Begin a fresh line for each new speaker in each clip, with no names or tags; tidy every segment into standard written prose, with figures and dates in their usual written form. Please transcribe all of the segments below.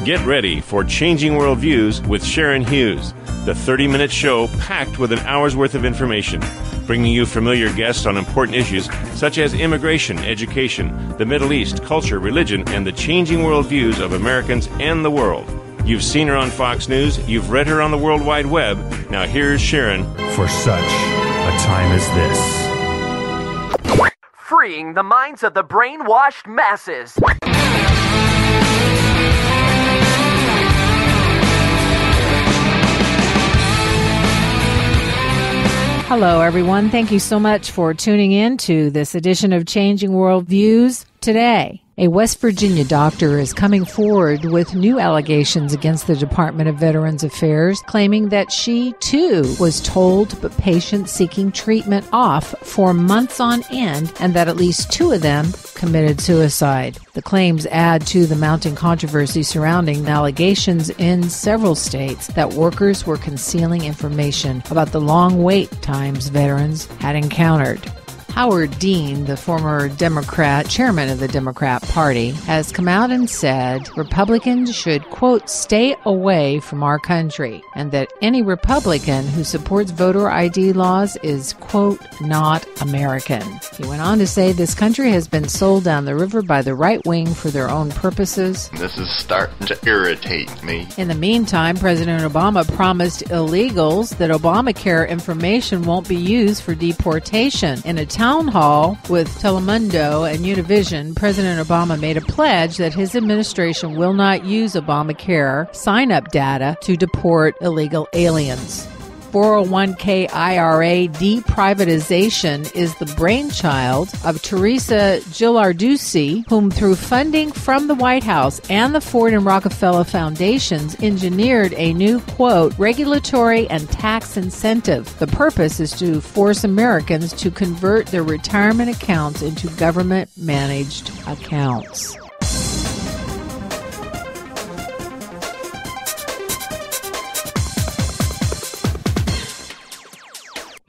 Get ready for Changing Worldviews with Sharon Hughes, the 30-minute show packed with an hour's worth of information, bringing you familiar guests on important issues such as immigration, education, the Middle East, culture, religion, and the changing worldviews of Americans and the world. You've seen her on Fox News, you've read her on the World Wide Web. Now here's Sharon.
For such a time as this.
Freeing the minds of the brainwashed masses.
Hello, everyone. Thank you so much for tuning in to this edition of Changing Worldviews. Today, a West Virginia doctor is coming forward with new allegations against the Department of Veterans Affairs, claiming that she, too, was told but patients seeking treatment off for months on end and that at least 2 of them committed suicide. The claims add to the mounting controversy surrounding allegations in several states that workers were concealing information about the long wait times veterans had encountered. Howard Dean, the former chairman of the Democrat Party, has come out and said Republicans should, quote, stay away from our country, and that any Republican who supports voter ID laws is, quote, not American. He went on to say this country has been sold down the river by the right wing for their own purposes.
This is starting to irritate me.
In the meantime, President Obama promised illegals that Obamacare information won't be used for deportation. In a town hall with Telemundo and Univision, President Obama made a pledge that his administration will not use Obamacare sign-up data to deport illegal aliens. 401k IRA deprivatization is the brainchild of Teresa Gilarduzzi, whom through funding from the White House and the Ford and Rockefeller Foundations engineered a new, quote, regulatory and tax incentive. The purpose is to force Americans to convert their retirement accounts into government-managed accounts.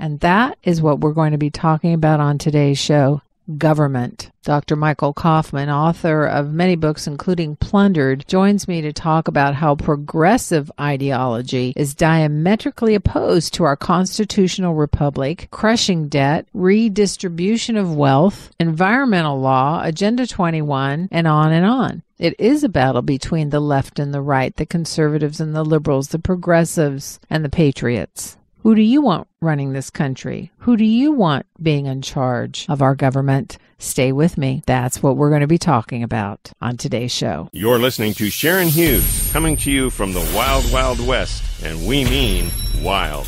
And that is what we're going to be talking about on today's show, government. Dr. Michael Coffman, author of many books, including Plundered, joins me to talk about how progressive ideology is diametrically opposed to our constitutional republic, crushing debt, redistribution of wealth, environmental law, Agenda 21, and on and on. It is a battle between the left and the right, the conservatives and the liberals, the progressives and the patriots. Who do you want running this country? Who do you want being in charge of our government? Stay with me. That's what we're going to be talking about on today's show.
You're listening to Sharon Hughes, coming to you from the Wild, Wild West, and we mean wild.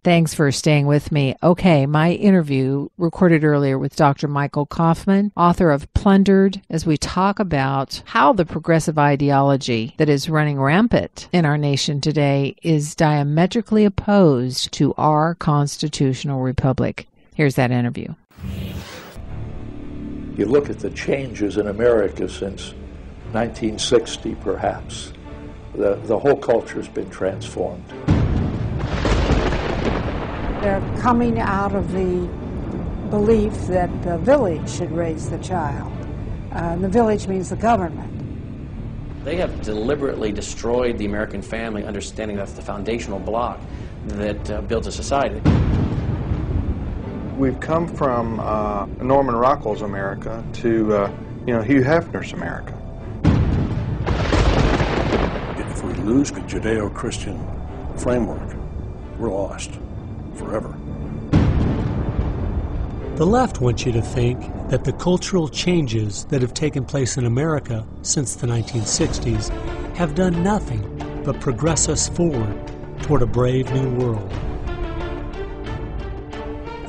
Thanks for staying with me. Okay, my interview recorded earlier with Dr. Michael Coffman, author of Plundered, as we talk about how the progressive ideology that is running rampant in our nation today is diametrically opposed to our constitutional republic. Here's that interview.
You look at the changes in America since 1960, perhaps. The whole culture has been transformed.
They're coming out of the belief that the village should raise the child. The village means the government.
They have deliberately destroyed the American family, understanding that's the foundational block that builds a society.
We've come from Norman Rockwell's America to Hugh Hefner's America.
If we lose the Judeo-Christian framework, we're lost. Forever.
The left wants you to think that the cultural changes that have taken place in America since the 1960s have done nothing but progress us forward toward a brave new world.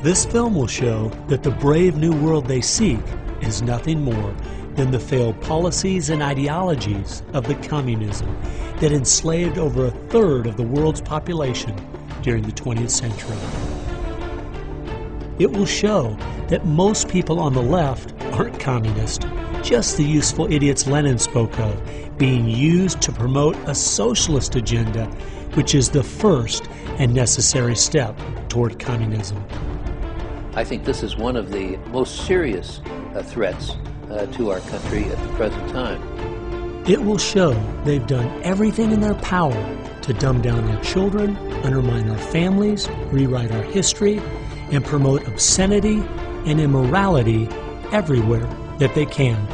This film will show that the brave new world they seek is nothing more than the failed policies and ideologies of the communism that enslaved over a third of the world's population during the 20th century. It will show that most people on the left aren't communist, just the useful idiots Lenin spoke of, being used to promote a socialist agenda, which is the first and necessary step toward communism.
I think this is one of the most serious threats to our country at the present time.
It will show they've done everything in their power to dumb down our children, undermine our families, rewrite our history, and promote obscenity and immorality everywhere that they can.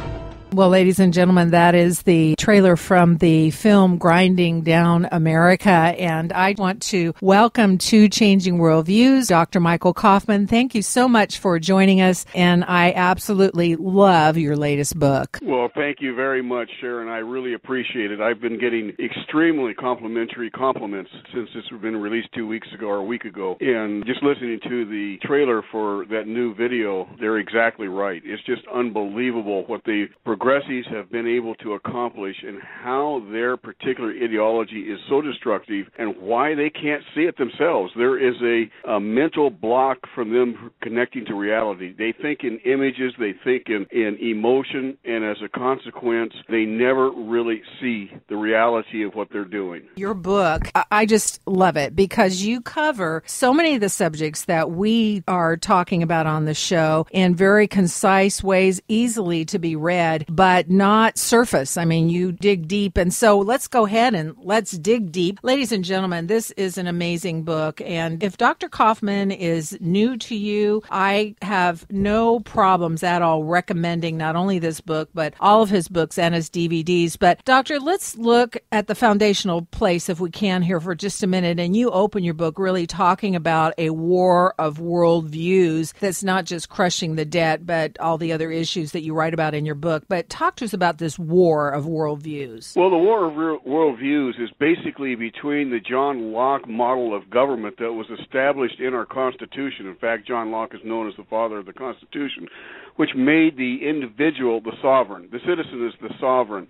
Well, ladies and gentlemen, that is the trailer from the film Grinding Down America, and I want to welcome to Changing Worldviews, Dr. Michael Coffman. Thank you so much for joining us, and I absolutely love your latest book.
Well, thank you very much, Sharon. I really appreciate it. I've been getting extremely complimentary compliments since this has been released 2 weeks ago or a week ago, and just listening to the trailer for that new video, they're exactly right. It's just unbelievable what the progressives have been able to accomplish and how their particular ideology is so destructive and why they can't see it themselves. There is a mental block from them connecting to reality. They think in images, they think in emotion, and as a consequence, they never really see the reality of what they're doing.
Your book, I just love it because you cover so many of the subjects that we are talking about on the show in very concise ways, easily to be read, but not surface. I mean, you dig deep. And so let's go ahead and let's dig deep. Ladies and gentlemen, this is an amazing book. And if Dr. Coffman is new to you, I have no problems at all recommending not only this book, but all of his books and his DVDs. But Doctor, let's look at the foundational place, if we can, here for just a minute. And you open your book really talking about a war of worldviews that's not just crushing the debt, but all the other issues that you write about in your book. But talk to us about this war of worldviews.
Well, the war of worldviews is basically between the John Locke model of government that was established in our Constitution. In fact, John Locke is known as the father of the Constitution, which made the individual the sovereign. The citizen is the sovereign.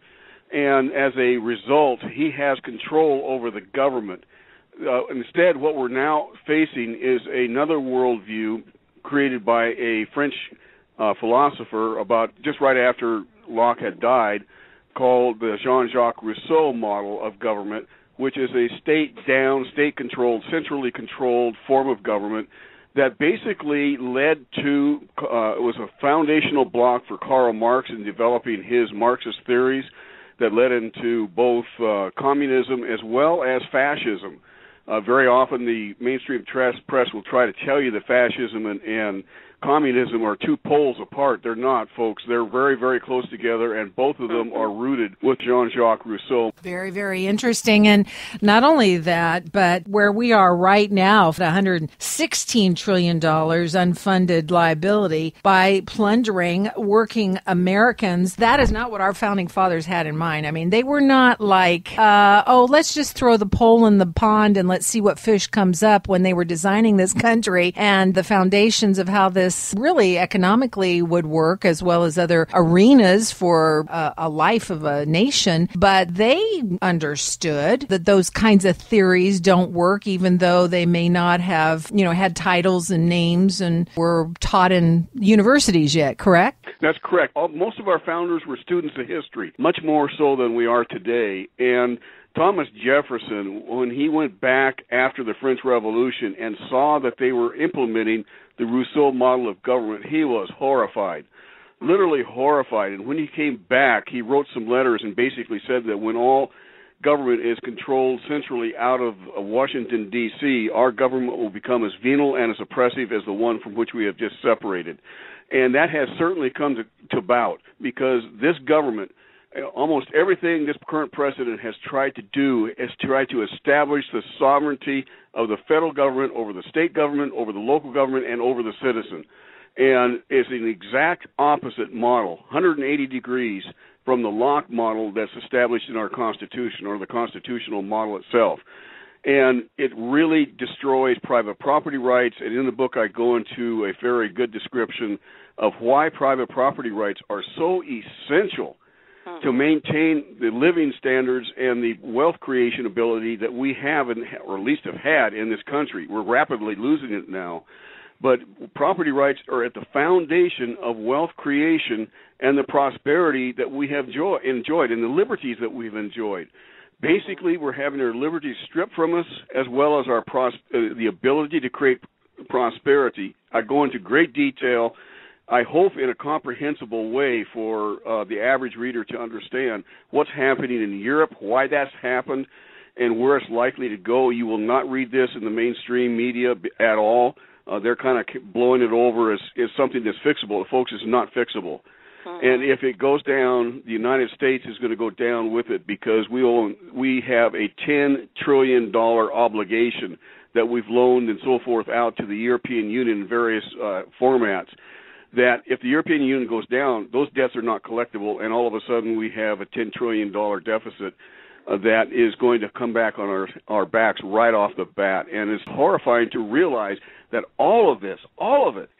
And as a result, he has control over the government. Instead, what we're now facing is another worldview created by a French philosopher about just right after Locke had died, called the Jean-Jacques Rousseau model of government, which is a state-down, state-controlled, centrally controlled form of government that basically led to, it was a foundational block for Karl Marx in developing his Marxist theories that led into both communism as well as fascism. Very often the mainstream press will try to tell you that fascism and communism are two poles apart. They're not, folks. They're very, very close together, and both of them are rooted with Jean-Jacques Rousseau.
Very, very interesting. And not only that, but where we are right now, $116 trillion unfunded liability by plundering working Americans, that is not what our founding fathers had in mind. I mean, they were not like, let's just throw the pole in the pond and let's see what fish comes up when they were designing this country and the foundations of how this really economically would work, as well as other arenas for a life of a nation. But they understood that those kinds of theories don't work, even though they may not have, had titles and names and were taught in universities yet, correct?
That's correct. Most of our founders were students of history, much more so than we are today. And Thomas Jefferson, when he went back after the French Revolution and saw that they were implementing the Rousseau model of government, he was horrified, literally horrified. And when he came back, he wrote some letters and basically said that when all government is controlled centrally out of Washington, D.C., our government will become as venal and as oppressive as the one from which we have just separated. And that has certainly come to bout, because this government, almost everything this current president has tried to do is try to establish the sovereignty of the federal government over the state government, over the local government, and over the citizen. And it's an exact opposite model, 180 degrees from the Locke model that's established in our Constitution, or the constitutional model itself. And it really destroys private property rights. And in the book, I go into a very good description of why private property rights are so essential to maintain the living standards and the wealth creation ability that we have, or at least have had, in this country. We're rapidly losing it now. But property rights are at the foundation of wealth creation and the prosperity that we have enjoyed and the liberties that we've enjoyed. Basically, we're having our liberties stripped from us, as well as our the ability to create prosperity. I go into great detail, I hope in a comprehensible way for the average reader to understand what's happening in Europe, why that's happened, and where it's likely to go. You will not read this in the mainstream media at all. They're kind of blowing it over as something that's fixable. Folks, it's not fixable. And if it goes down, the United States is going to go down with it, because we have a $10 trillion obligation that we've loaned and so forth out to the European Union in various formats, that if the European Union goes down, those debts are not collectible, and all of a sudden we have a $10 trillion deficit that is going to come back on our backs right off the bat. And it's horrifying to realize that all of it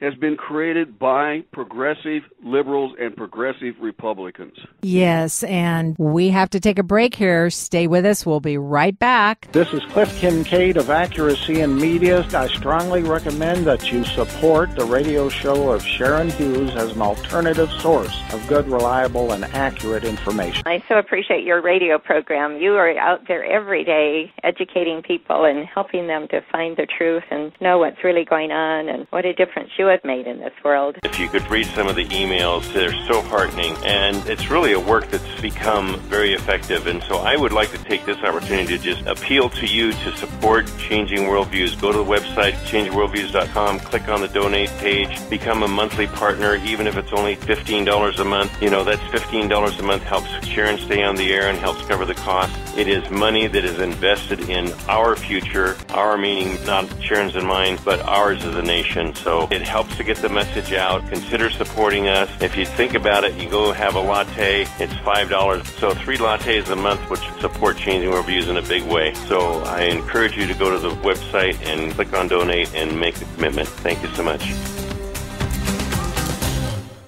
has been created by progressive liberals and progressive Republicans.
Yes, and we have to take a break here. Stay with us. We'll be right back.
This is Cliff Kincaid of Accuracy in Media. I strongly recommend that you support the radio show of Sharon Hughes as an alternative source of good, reliable, and accurate information.
I so appreciate your radio program. You are out there every day educating people and helping them to find the truth and know what's really going on and what a difference you have made in this world.
If you could read some of the emails, they're so heartening, and it's really a work that's become very effective. And so I would like to take this opportunity to just appeal to you to support Changing Worldviews. Go to the website, changingworldviews.com, click on the donate page, become a monthly partner, even if it's only $15 a month. You know, that's $15 a month, helps Sharon stay on the air and helps cover the cost. It is money that is invested in our future, our meaning not Sharon's and mine, but ours as a nation. So it helps to get the message out. Consider supporting us. If you think about it, you go have a latte, it's $5. So 3 lattes a month, which support Changing Worldviews in a big way. So I encourage you to go to the website and click on donate and make the commitment. Thank you so much.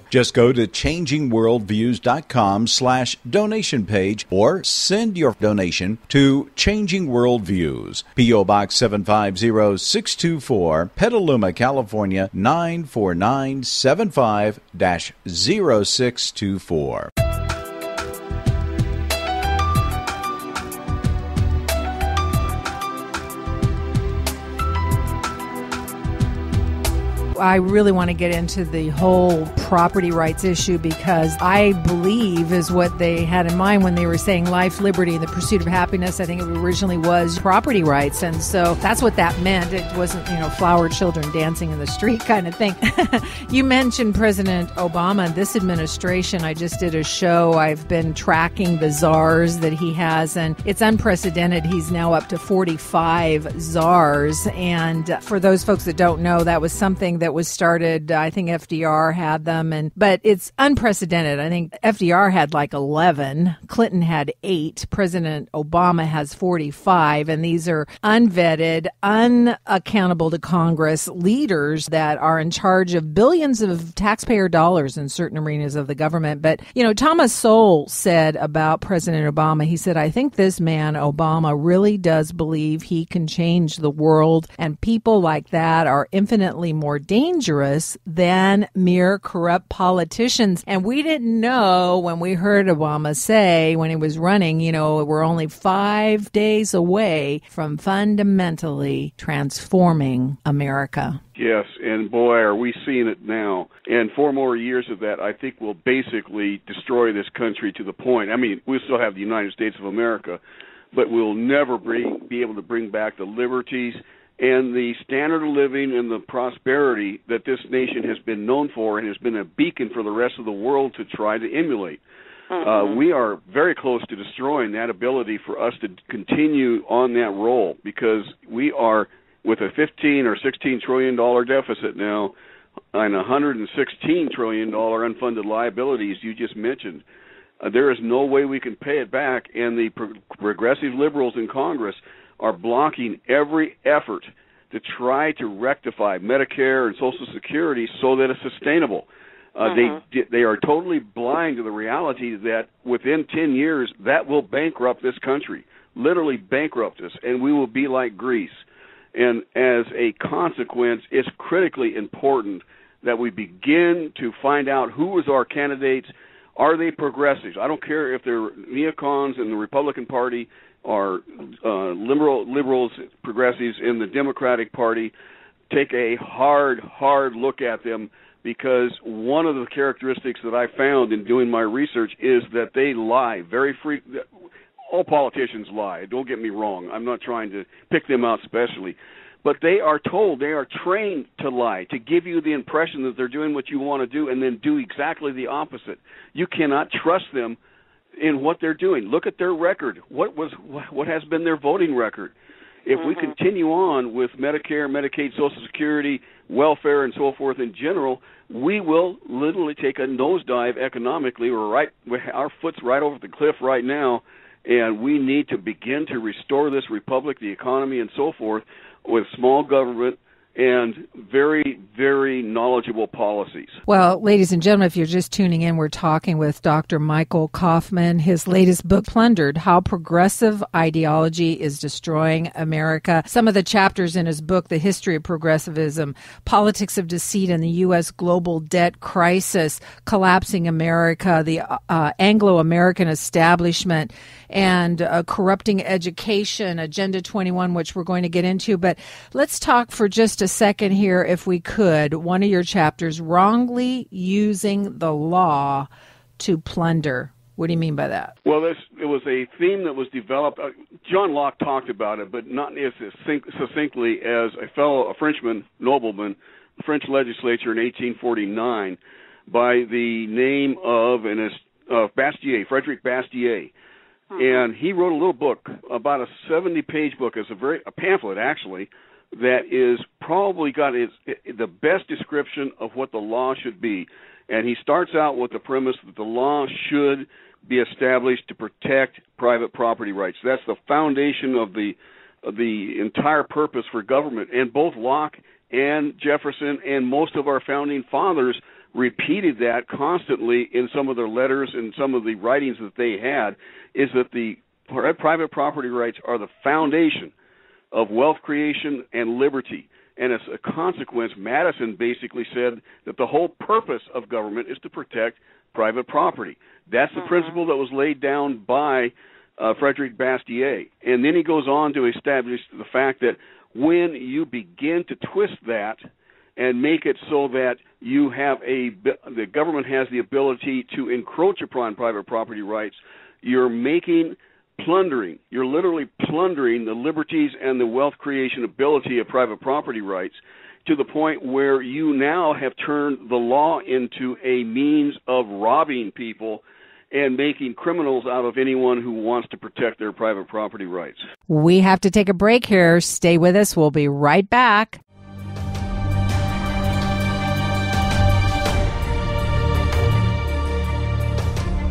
Just go to changingworldviews.com/donation page or send your donation to Changing Worldviews, P.O. Box 750624, Petaluma, California 94975-0624.
I really want to get into the whole property rights issue, because I believe is what they had in mind when they were saying life, liberty, and the pursuit of happiness. I think it originally was property rights. And so that's what that meant. It wasn't, flower children dancing in the street kind of thing. You mentioned President Obama, this administration. I just did a show. I've been tracking the czars that he has, and it's unprecedented. He's now up to 45 czars. And for those folks that don't know, that was something that was started, I think FDR had them, but it's unprecedented. I think FDR had like 11, Clinton had 8, President Obama has 45, and these are unvetted, unaccountable to Congress leaders that are in charge of billions of taxpayer dollars in certain arenas of the government. But, Thomas Sowell said about President Obama, he said, I think this man, Obama, really does believe he can change the world, and people like that are infinitely more dangerous than mere corrupt politicians. And we didn't know when we heard Obama say when he was running, we're only 5 days away from fundamentally transforming America.
Yes, and boy, are we seeing it now. And 4 more years of that, I think, will basically destroy this country to the point. I mean, we still have the United States of America, but we'll never be able to bring back the liberties and the standard of living and the prosperity that this nation has been known for and has been a beacon for the rest of the world to try to emulate. We are very close to destroying that ability for us to continue on that role, because we are, with a $15 or $16 trillion deficit now and $116 trillion unfunded liabilities you just mentioned. There is no way we can pay it back, and the progressive liberals in Congress are blocking every effort to try to rectify Medicare and Social Security so that it's sustainable. They are totally blind to the reality that within 10 years that will bankrupt this country, literally bankrupt us, and we will be like Greece. And as a consequence, it's critically important that we begin to find out who is our candidates. Are they progressives? I don't care if they're neocons in the Republican Party or liberals, progressives in the Democratic Party. Take a hard look at them, because one of the characteristics that I found in doing my research is that they lie very all politicians lie. Don't get me wrong. I'm not trying to pick them out specially. But they are trained to lie, to give you the impression that they're doing what you want to do and then do exactly the opposite. You cannot trust them in what they're doing. Look at their record. What has been their voting record? If we continue on with Medicare, Medicaid, Social Security, welfare, and so forth in general, we will literally take a nosedive economically. Our foot's right over the cliff right now, and we need to begin to restore this republic, the economy, and so forth, with small government and very, very knowledgeable policies.
Well, ladies and gentlemen, if you're just tuning in, we're talking with Dr. Michael Coffman. His latest book, Plundered, How Progressive Ideology is Destroying America. Some of the chapters in his book, The History of Progressivism, Politics of Deceit and the U.S. Global Debt Crisis, Collapsing America, the Anglo-American Establishment, and Corrupting Education, Agenda 21, which we're going to get into. But let's talk for just a second here, if we could. One of your chapters, Wrongly Using the Law to Plunder. What do you mean by that?
Well, it was a theme that was developed. John Locke talked about it, but not as succinctly as a Frenchman, nobleman, the French legislature in 1849, by the name of Bastiat, Frederick Bastiat. And he wrote a little book, about a 70-page book. It's a pamphlet, actually, that is probably got the best description of what the law should be. And he starts out with the premise that the law should be established to protect private property rights. That's the foundation of the entire purpose for government. And both Locke and Jefferson and most of our founding fathers repeated that constantly in some of their letters and some of the writings that they had, is that the private property rights are the foundation of wealth creation and liberty. And as a consequence, Madison basically said that the whole purpose of government is to protect private property. That's the principle that was laid down by Frederick Bastiat. And then he goes on to establish the fact that when you begin to twist that and make it so that you have the government has the ability to encroach upon private property rights, you're literally plundering the liberties and the wealth creation ability of private property rights, to the point where you now have turned the law into a means of robbing people and making criminals out of anyone who wants to protect their private property rights.
We have to take a break here. Stay with us. We'll be right back.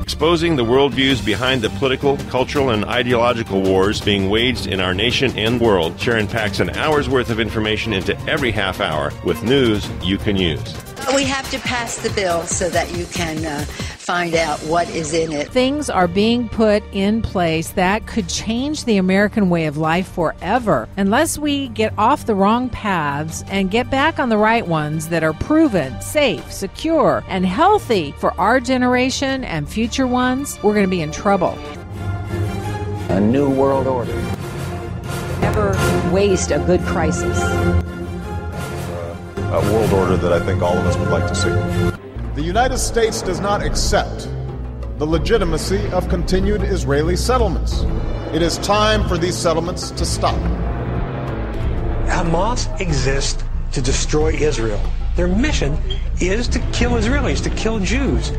Exposing the worldviews behind the political, cultural, and ideological wars being waged in our nation and world, Sharon packs an hour's worth of information into every half hour with news you can use.
We have to pass the bill so that you can find out what is in it.
Things are being put in place that could change the American way of life forever unless we get off the wrong paths and get back on the right ones that are proven, safe, secure, and healthy for our generation and future ones. We're going to be in trouble.
A new world order.
Never waste a good crisis.
A world order that I think all of us would like to see. The United States does not accept the legitimacy of continued Israeli settlements. It is time for these settlements to stop.
Hamas exists to destroy Israel. Their mission is to kill Israelis, to kill Jews.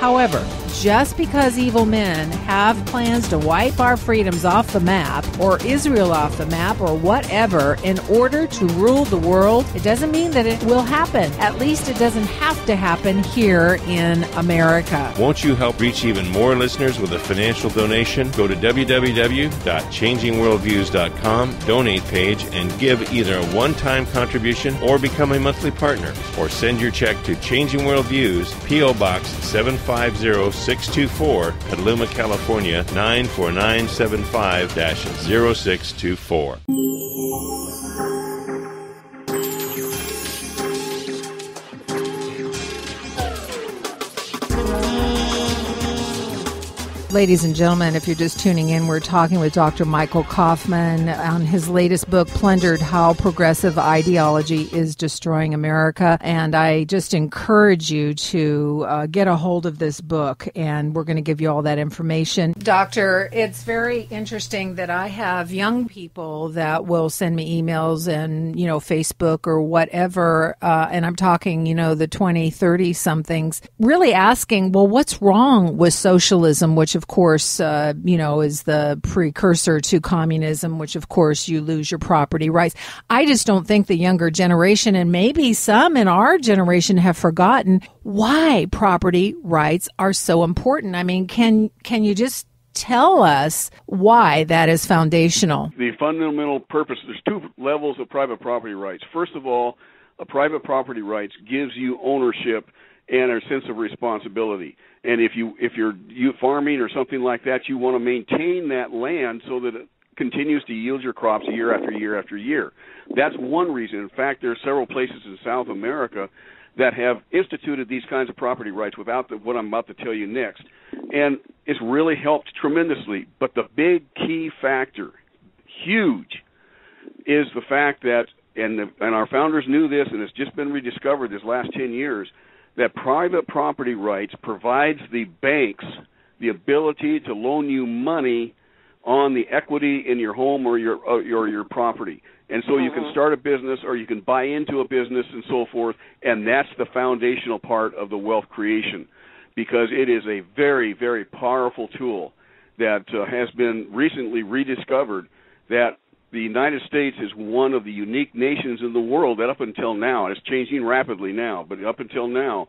However, just because evil men have plans to wipe our freedoms off the map, or Israel off the map, or whatever, in order to rule the world, it doesn't mean that it will happen. At least it doesn't have to happen here in America.
Won't you help reach even more listeners with a financial donation? Go to www.changingworldviews.com, donate page, and give either a one-time contribution or become a monthly partner. Or send your check to Changing World Views, P.O. Box 750. 450-624, Petaluma, California, 94975-0624.
Ladies and gentlemen, if you're just tuning in, we're talking with Dr. Michael Coffman on his latest book, Plundered, How Progressive Ideology is Destroying America. And I just encourage you to get a hold of this book, and we're going to give you all that information. Doctor, it's very interesting that I have young people that will send me emails and, Facebook or whatever, and I'm talking, the 20, 30-somethings, really asking, well, what's wrong with socialism, which of course, is the precursor to communism, which of course you lose your property rights. I just don't think the younger generation, and maybe some in our generation, have forgotten why property rights are so important. I mean, can you just tell us why that is foundational?
The fundamental purpose, there's two levels of private property rights. First of all, a private property rights gives you ownership and a sense of responsibility. And if you're farming or something like that, you want to maintain that land so that it continues to yield your crops year after year after year. That's one reason. In fact, there are several places in South America that have instituted these kinds of property rights without what I'm about to tell you next. And it's really helped tremendously. But the big key factor, huge, is the fact that, and our founders knew this, and it's just been rediscovered this last 10 years, that private property rights provides the banks the ability to loan you money on the equity in your home or your property. And so you can start a business or you can buy into a business and so forth, and that's the foundational part of the wealth creation, because it is a very, very powerful tool that has been recently rediscovered, that the United States is one of the unique nations in the world that up until now, and it's changing rapidly now, but up until now,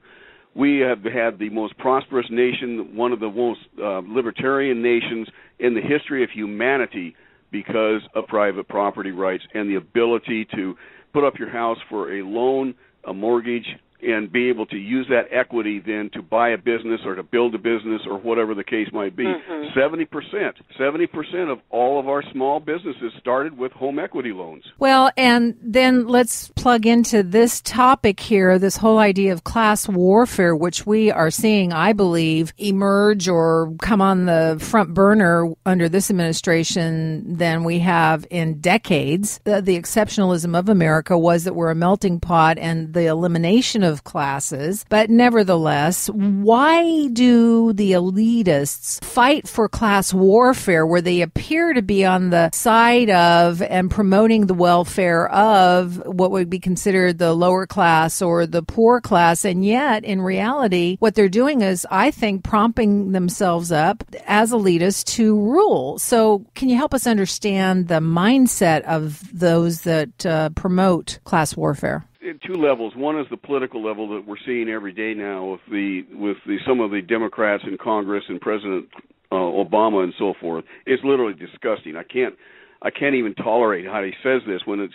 we have had the most prosperous nation, one of the most libertarian nations in the history of humanity because of private property rights and the ability to put up your house for a loan, a mortgage, and be able to use that equity then to buy a business or to build a business or whatever the case might be. 70% of all of our small businesses started with home equity loans.
Well, and then let's plug into this topic here, this whole idea of class warfare, which we are seeing, I believe, emerge or come on the front burner under this administration than we have in decades. The exceptionalism of America was that we're a melting pot and the elimination of classes, but nevertheless, why do the elitists fight for class warfare where they appear to be on the side of and promoting the welfare of what would be considered the lower class or the poor class, and yet in reality what they're doing is, I think, propping themselves up as elitists to rule? So can you help us understand the mindset of those that promote class warfare?
Two levels. One is the political level that we're seeing every day now with some of the Democrats in Congress and President Obama and so forth. It's literally disgusting. I can't even tolerate how he says this when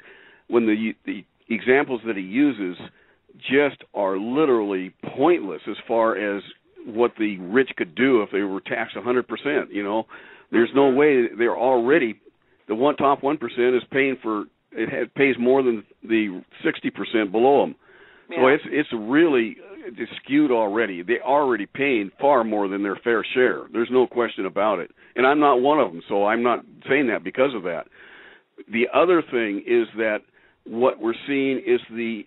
the examples that he uses just are literally pointless as far as what the rich could do if they were taxed 100%. There's no way. They're already the top 1% is paying for. It pays more than the 60% below them. Yeah. So it's really skewed already. They're already paying far more than their fair share. There's no question about it. And I'm not one of them, so I'm not saying that because of that. The other thing is that what we're seeing is the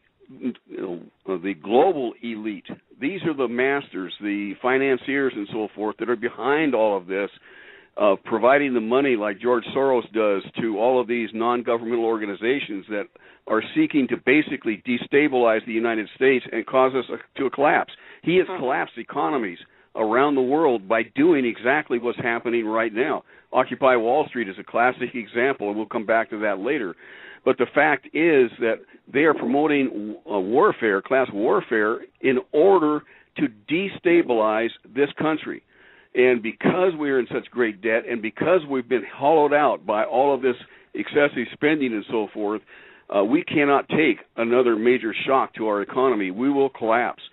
global elite. These are the masters, the financiers and so forth that are behind all of this, of providing the money like George Soros does to all of these non-governmental organizations that are seeking to basically destabilize the United States and cause us to collapse. He has collapsed economies around the world by doing exactly what's happening right now. Occupy Wall Street is a classic example, and we'll come back to that later. But the fact is that they are promoting warfare, class warfare, in order to destabilize this country. And because we're in such great debt and because we've been hollowed out by all of this excessive spending and so forth, we cannot take another major shock to our economy. We will collapse.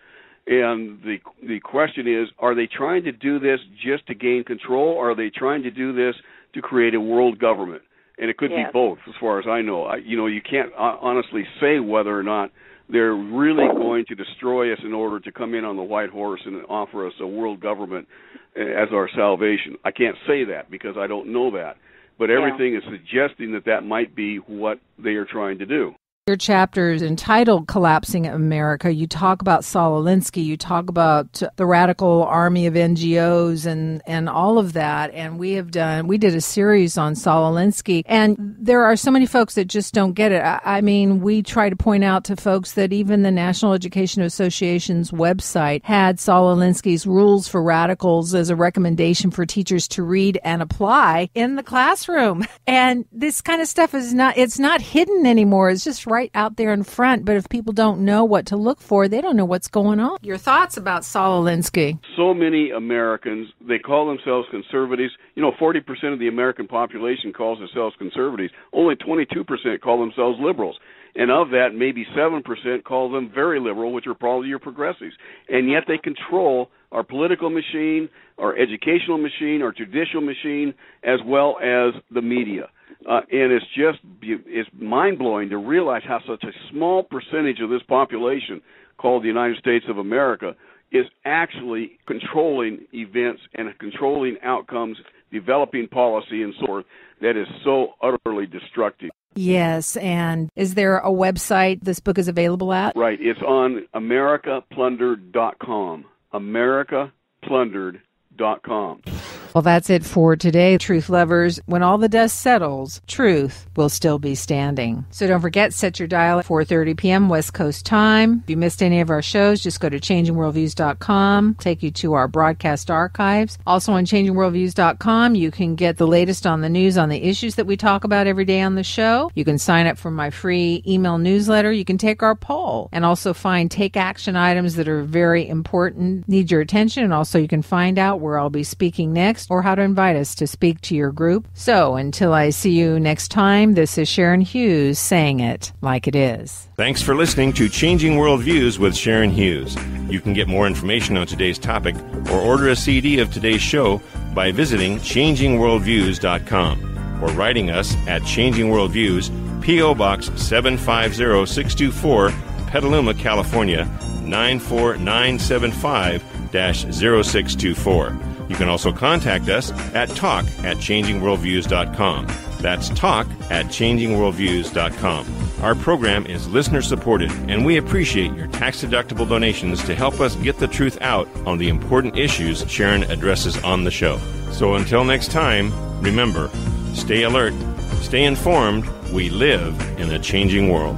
And the question is, are they trying to do this just to gain control, or are they trying to do this to create a world government? And it could be both, as far as I know. You can't honestly say whether or not they're really going to destroy us in order to come in on the white horse and offer us a world government as our salvation. I can't say that because I don't know that. But everything is suggesting that might be what they are trying to do.
Your chapter is entitled Collapsing America. You talk about Saul Alinsky. You talk about the radical army of NGOs and all of that. And we did a series on Saul Alinsky. And there are so many folks that just don't get it. I mean, we try to point out to folks that even the National Education Association's website had Saul Alinsky's Rules for Radicals as a recommendation for teachers to read and apply in the classroom. And this kind of stuff it's not hidden anymore. It's just right out there in front, but if people don't know what to look for, they don't know what's going on. Your thoughts about Saul Alinsky?
So many Americans, they call themselves conservatives. 40% of the American population calls themselves conservatives. Only 22% call themselves liberals. And of that, maybe 7% call them very liberal, which are probably your progressives. And yet they control our political machine, our educational machine, our judicial machine, as well as the media. And it's mind-blowing to realize how such a small percentage of this population, called the United States of America, is actually controlling events and controlling outcomes, developing policy, and so forth, that is so utterly destructive.
Yes, and is there a website this book is available at?
Right, it's on AmericaPlundered.com. AmericaPlundered.com.
Well, that's it for today, truth lovers. When all the dust settles, truth will still be standing. So don't forget, set your dial at 4:30 p.m. West Coast time. If you missed any of our shows, just go to changingworldviews.com, take you to our broadcast archives. Also on changingworldviews.com, you can get the latest on the news on the issues that we talk about every day on the show. You can sign up for my free email newsletter. You can take our poll and also find take action items that are very important, need your attention. And also you can find out where I'll be speaking next, or how to invite us to speak to your group. So until I see you next time, this is Sharon Hughes saying it like it is.
Thanks for listening to Changing Worldviews with Sharon Hughes. You can get more information on today's topic or order a CD of today's show by visiting changingworldviews.com or writing us at Changing Worldviews, P.O. Box 750624, Petaluma, California, 94975-0624. You can also contact us at talk@changingworldviews.com. That's talk@changingworldviews.com. Our program is listener-supported, and we appreciate your tax-deductible donations to help us get the truth out on the important issues Sharon addresses on the show. So until next time, remember, stay alert, stay informed. We live in a changing world.